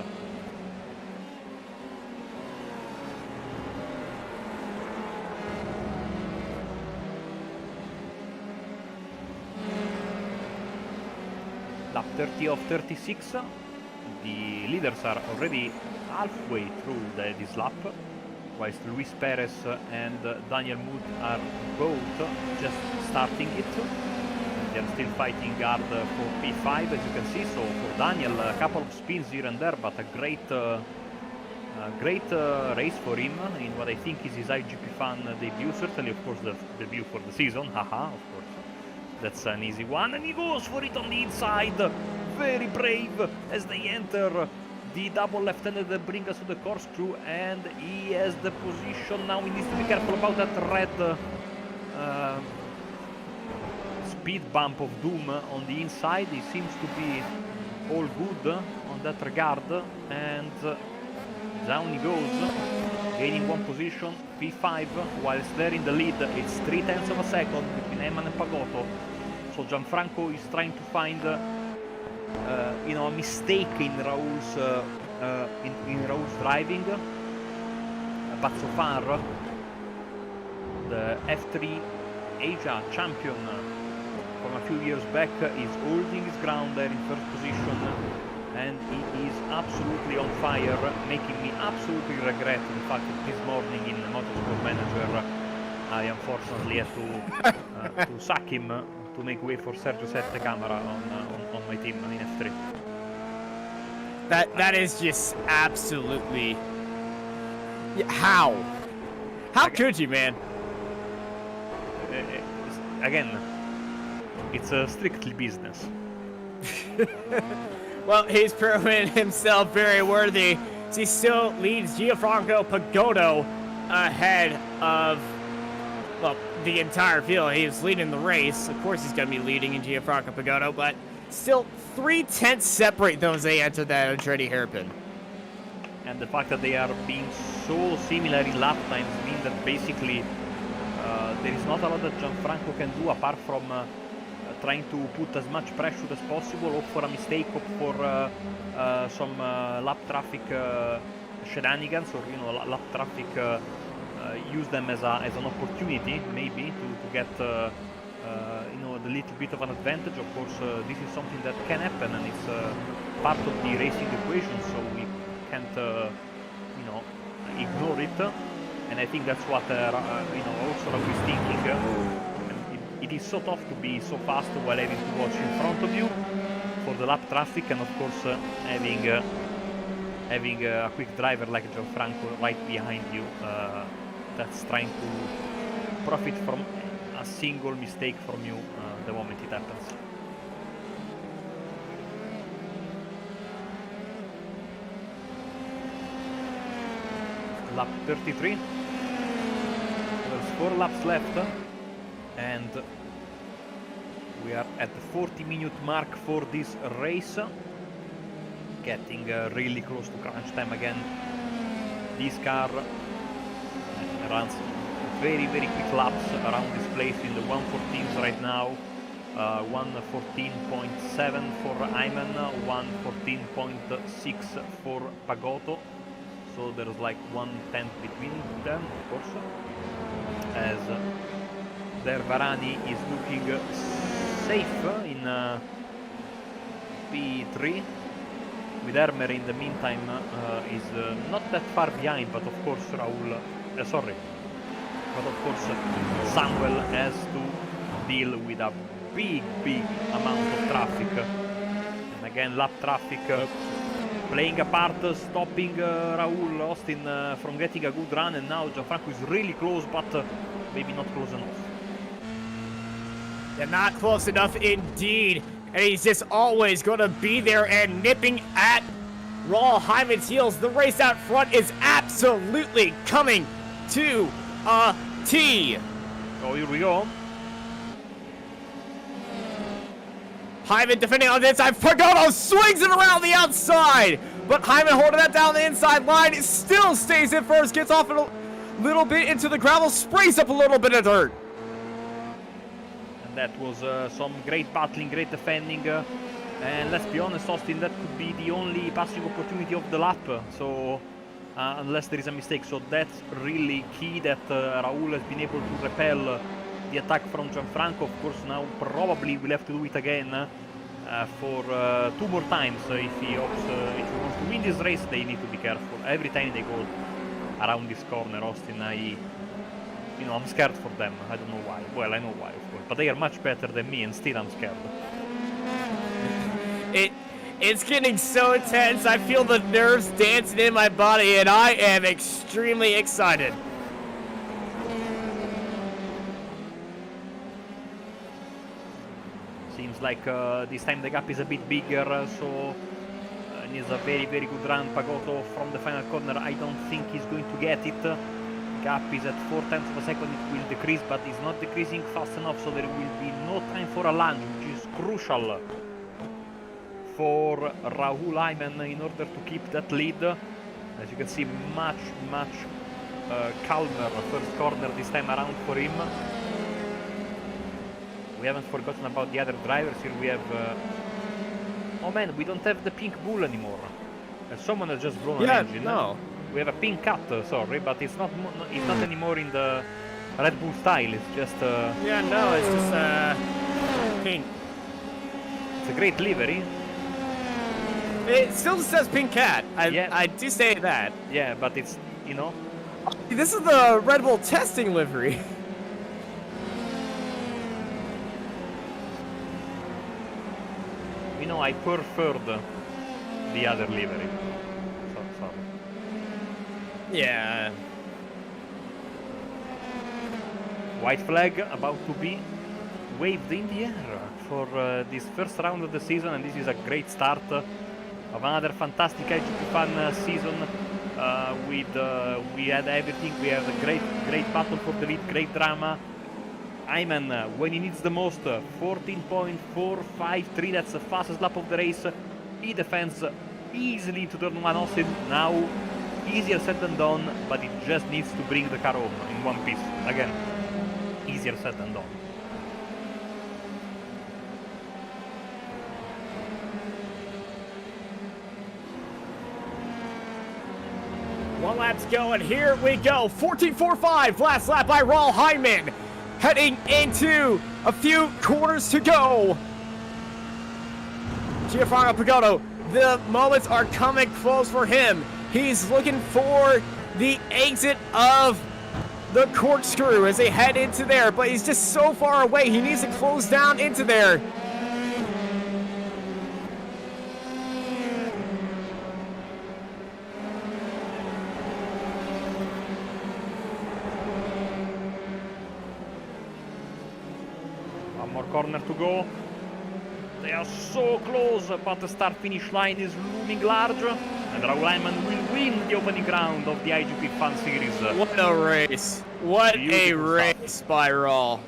Lap 30 of 36. The leaders are already halfway through this lap, whilst Luis Perez and Daniel Muth are both just starting it. they're still fighting hard for P5, as you can see. So for Daniel, a couple of spins here and there, but a great race for him in what I think is his iGPFun debut. Certainly, of course, the debut for the season. Haha, of course. That's an easy one, and he goes for it on the inside. Very brave as they enter the double left-handed that bring us to the corkscrew, and he has the position now. He needs to be careful about that red speed bump of Doom on the inside. He seems to be all good on that regard, and down he goes, gaining one position, P5, whilst they're in the lead. It's 0.3 of a second between Eman and Pagotto. So Gianfranco is trying to find you know, a mistake in Raul's driving, but so far the F3 Asia champion from a few years back is holding his ground there in first position, and he is absolutely on fire, making me absolutely regret the fact that this morning in Motorsport Manager I unfortunately had to sack him to make way for Sergio Sette Camera on my team in F3. That is just absolutely... How could you, man? Again, it's strictly business. Well, he's proven himself very worthy. He still leads Gianfranco Pagotto ahead of, well, the entire field. He was leading the race. Of course he's going to be leading in Gianfranco Pagotto, but still 0.3 separate them as they enter that Andretti hairpin. And the fact that they are being so similar in lap times means that basically there is not a lot that Gianfranco can do apart from trying to put as much pressure as possible, opt for a mistake, opt for some lap traffic shenanigans, or lap traffic, use them as an opportunity maybe to get the little bit of an advantage. Of course, this is something that can happen, and it's part of the racing equation, so we can't ignore it. And I think that's what also Raul is thinking. It is so tough to be so fast while having to watch in front of you for the lap traffic, and of course having a quick driver like Gianfranco right behind you that's trying to profit from a single mistake from you the moment it happens. Lap 33. There's 4 laps left, and we are at the 40-minute mark for this race, getting really close to crunch time again. This car runs very quick laps around this place in the 1:14s right now. 1:14.7 for Ayman, 1:14.6 for Pagotto. So there's like 1/10 between them, of course. As there Varani is looking safe in P3. With Ermer in the meantime is not that far behind, but of course but of course Samuel has to deal with a big amount of traffic, and again lap traffic playing a part, stopping Raul Austin from getting a good run, and now Gianfranco is really close, but maybe not close enough. They're not close enough indeed, and he's just always going to be there and nipping at Raul Hyman's heels. The race out front is absolutely coming to a T. Oh, here we go. Hyman defending on the inside. Pagotto swings it around the outside, but Hyman holding that down the inside line. It still stays in first, gets off a little bit into the gravel, sprays up a little bit of dirt. And that was some great battling, great defending. And let's be honest, Austin, that could be the only passing opportunity of the lap. So unless there is a mistake. So that's really key that Raul has been able to repel the attack from Gianfranco. Of course, now probably we'll have to do it again for 2 more times if he wants to win this race. They need to be careful every time they go around this corner. Austin, you know, I'm scared for them. I don't know why. Well, I know why, of course. But they are much better than me, and still I'm scared. It's getting so intense. I feel the nerves dancing in my body, and I am extremely excited. Seems like this time the gap is a bit bigger, so needs a very, very good run. Pagotto from the final corner. I don't think he's going to get it. Gap is at 0.4 of a second. It will decrease, but it's not decreasing fast enough, so there will be no time for a lunge, which is crucial for Rahul Hyman in order to keep that lead. As you can see, much calmer first corner this time around for him. We haven't forgotten about the other drivers here. We have oh man, we don't have the pink bull anymore. Someone has just blown an engine. No. We have a pink cat, sorry, but it's not anymore in the Red Bull style. It's just yeah, no, it's just pink. It's a great livery. It still says pink cat. Yeah. I do say that. Yeah, but it's, you know. This is the Red Bull testing livery. You know, I preferred the other livery. So, sorry. Yeah. White flag about to be waved in the air for this first round of the season, and this is a great start of another fantastic iGPFun season. We had everything. We had a great battle for the lead, great drama. Hyman, when he needs the most, 14.453, that's the fastest lap of the race. He defends easily to turn 1 Austin. Now, easier said than done, but it just needs to bring the car home in one piece. Again, easier said than done. One lap's going. Here we go. 14.45. Last lap by Rahul Hyman. Heading into a few corners to go. Gianfranco Pagotto, the moments are coming close for him. He's looking for the exit of the corkscrew as they head into there, but he's just so far away. He needs to close down into there. Corner to go. They are so close, but the start-finish line is looming large, and Rahul Hyman will win the opening round of the iGPFun series. What a race! What a race by Rahul!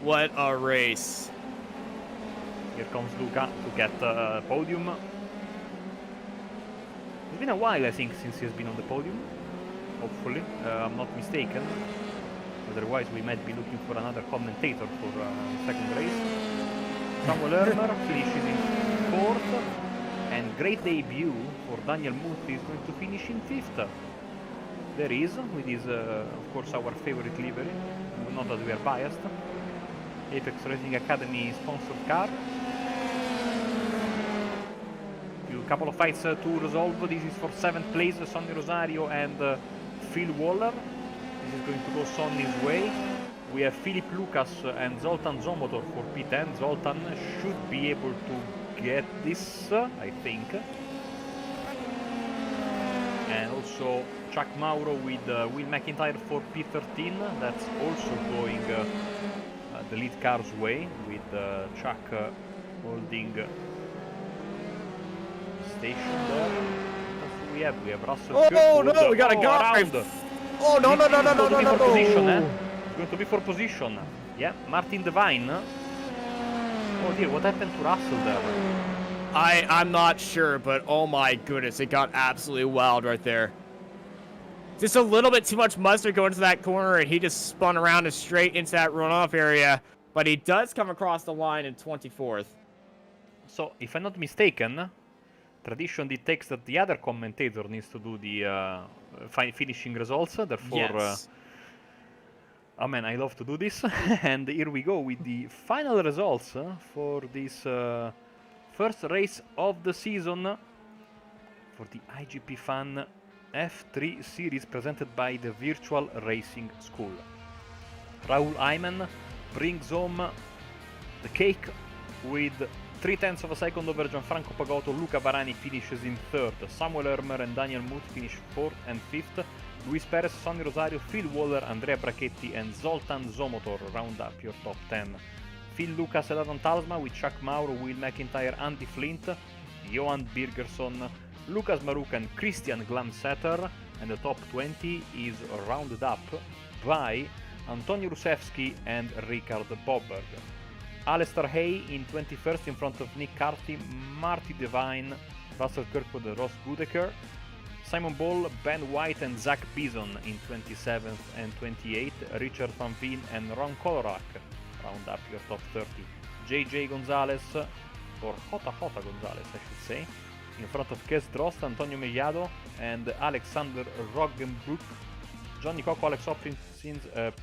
What a race! Here comes Luca to get the podium. It's been a while, I think, since he's been on the podium. Hopefully, I'm not mistaken. Otherwise, we might be looking for another commentator for second race. Samuel Lerner finishes in 4th, and great debut for Daniel Muthi is going to finish in 5th. There is, with his, of course, our favorite livery. Not that we are biased. Apex Racing Academy sponsored car. A couple of fights to resolve. This is for 7th place, Sonny Rosario and Phil Waller. This is going to go Sonny's way. We have Philip Lucas and Zoltan Zomotor for P10. Zoltan should be able to get this, I think. And also Chuck Mauro with Will McIntyre for P13. That's also going the lead car's way, with Chuck holding station there. We have Russell. Oh no, we got a guy! Oh no no no no no no no! Position, eh? It's going to be for position. Yeah, Martin Devine. Oh dear, what happened to Russell there? I'm not sure, but oh my goodness, it got absolutely wild right there. Just a little bit too much mustard going to that corner, and he just spun around and straight into that runoff area. But he does come across the line in 24th. So, if I'm not mistaken, tradition dictates that the other commentator needs to do the finishing results. Therefore, yes. Oh man, I love to do this. And here we go with the final results for this first race of the season for the iGPFun-F3 series presented by the Virtual Racing School. Raul Ayman brings home the cake with 0.3 of a second over Gianfranco Pagotto. Luca Barani finishes in 3rd. Samuel Ermer and Daniel Muth finish 4th and 5th. Luis Perez, Sonny Rosario, Phil Waller, Andrea Brachetti and Zoltan Zomotor round up your top 10. Phil Lucas and Adam Talsma with Chuck Mauro, Will McIntyre, Andy Flint, Johan Birgersson, Lucas Maruka and Christian Glamsetter, and the top 20 is rounded up by Antonio Rusevski and Richard Bobberg. Alistair Hay in 21st in front of Nick Carty, Marty Devine, Russell Kirkwood and Ross Goodacre, Simon Ball, Ben White and Zach Bison in 27th and 28th, Richard Van Veen and Ron Kolorak round up your top 30. JJ Gonzalez, or Jota Gonzalez I should say, in front of Kes Drost, Antonio Mellado and Alexander Roggenbrook, Johnny Coco, Alex Hopkins,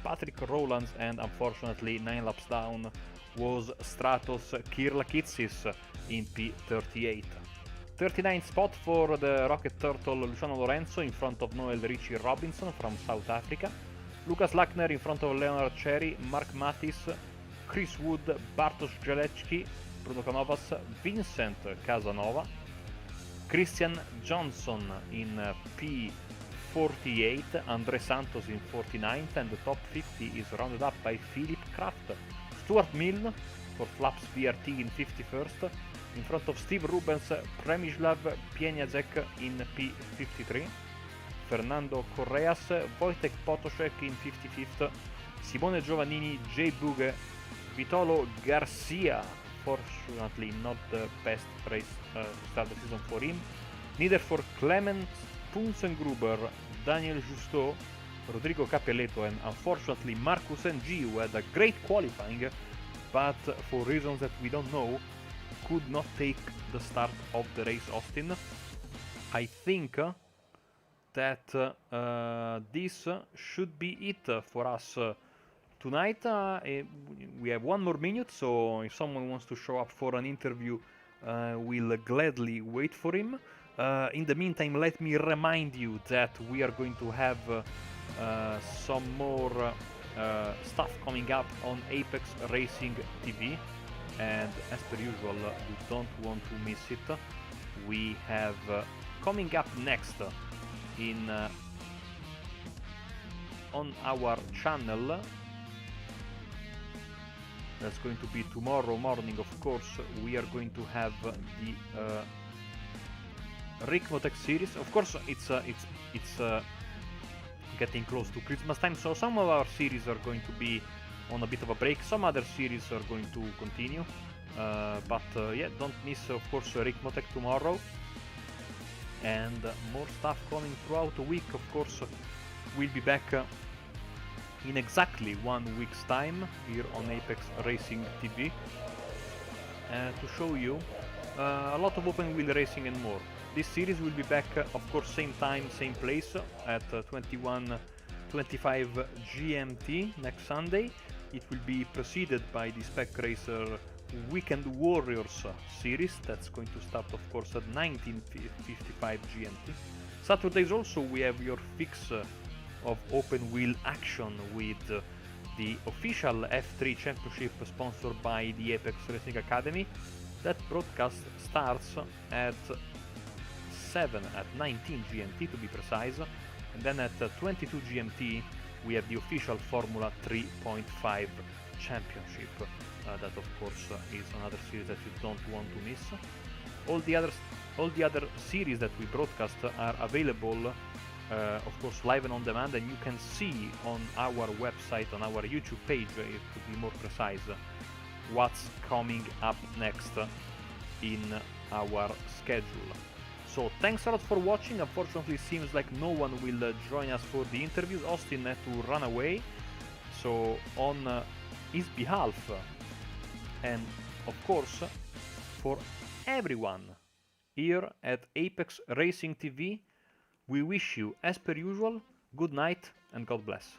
Patrick Rowlands, and unfortunately 9 laps down was Stratos Kirlakitsis in P38. 39th spot for the Rocket Turtle Luciano Lorenzo in front of Noel Richie Robinson from South Africa, Lucas Lackner in front of Leonard Cherry, Mark Mattis, Chris Wood, Bartosz Jalecki, Bruno Canovas, Vincent Casanova, Christian Johnson in P48, Andre Santos in 49th, and the top 50 is rounded up by Philip Kraft, Stuart Milne for Flaps VRT in 51st, in front of Steve Rubens, Premislav Pieniacek in P53, Fernando Correas, Wojtek Potoszek in 55th, Simone Giovannini, Jay Buge, Vitolo Garcia, fortunately not the best race to start the season for him, neither for Clemens Punzengruber, Daniel Justeau, Rodrigo Capelletto, and unfortunately Marcus NG, who had a great qualifying, but for reasons that we don't know, could not take the start of the race, Austin. I think that this should be it for us tonight. We have 1 more minute, so if someone wants to show up for an interview, we'll gladly wait for him. In the meantime, let me remind you that we are going to have some more stuff coming up on Apex Racing TV, and as per usual, you don't want to miss it. We have coming up next in on our channel, that's going to be tomorrow morning, of course, we are going to have the Rick Motec series. Of course, it's getting close to Christmas time, so some of our series are going to be on a bit of a break, some other series are going to continue, but yeah, don't miss, of course, Rick Motec tomorrow, and more stuff coming throughout the week. Of course, we'll be back in exactly 1 week's time here on Apex Racing TV to show you a lot of open wheel racing and more. This series will be back, of course, same time, same place, at 21:25 GMT next Sunday. It will be preceded by the Spec Racer Weekend Warriors series. That's going to start, of course, at 19:55 GMT. Saturdays also we have your fix of open wheel action with the official F3 Championship sponsored by the Apex Racing Academy. That broadcast starts at 19 GMT to be precise, and then at 22 GMT we have the official Formula 3.5 Championship. That, of course, is another series that you don't want to miss. All the other series that we broadcast are available, of course, live and on demand, and you can see on our website, on our YouTube page, to be more precise, what's coming up next in our schedule. So thanks a lot for watching. Unfortunately, it seems like no one will join us for the interviews. Austin had to run away, so on his behalf, and of course for everyone here at Apex Racing TV, we wish you, as per usual, good night and God bless.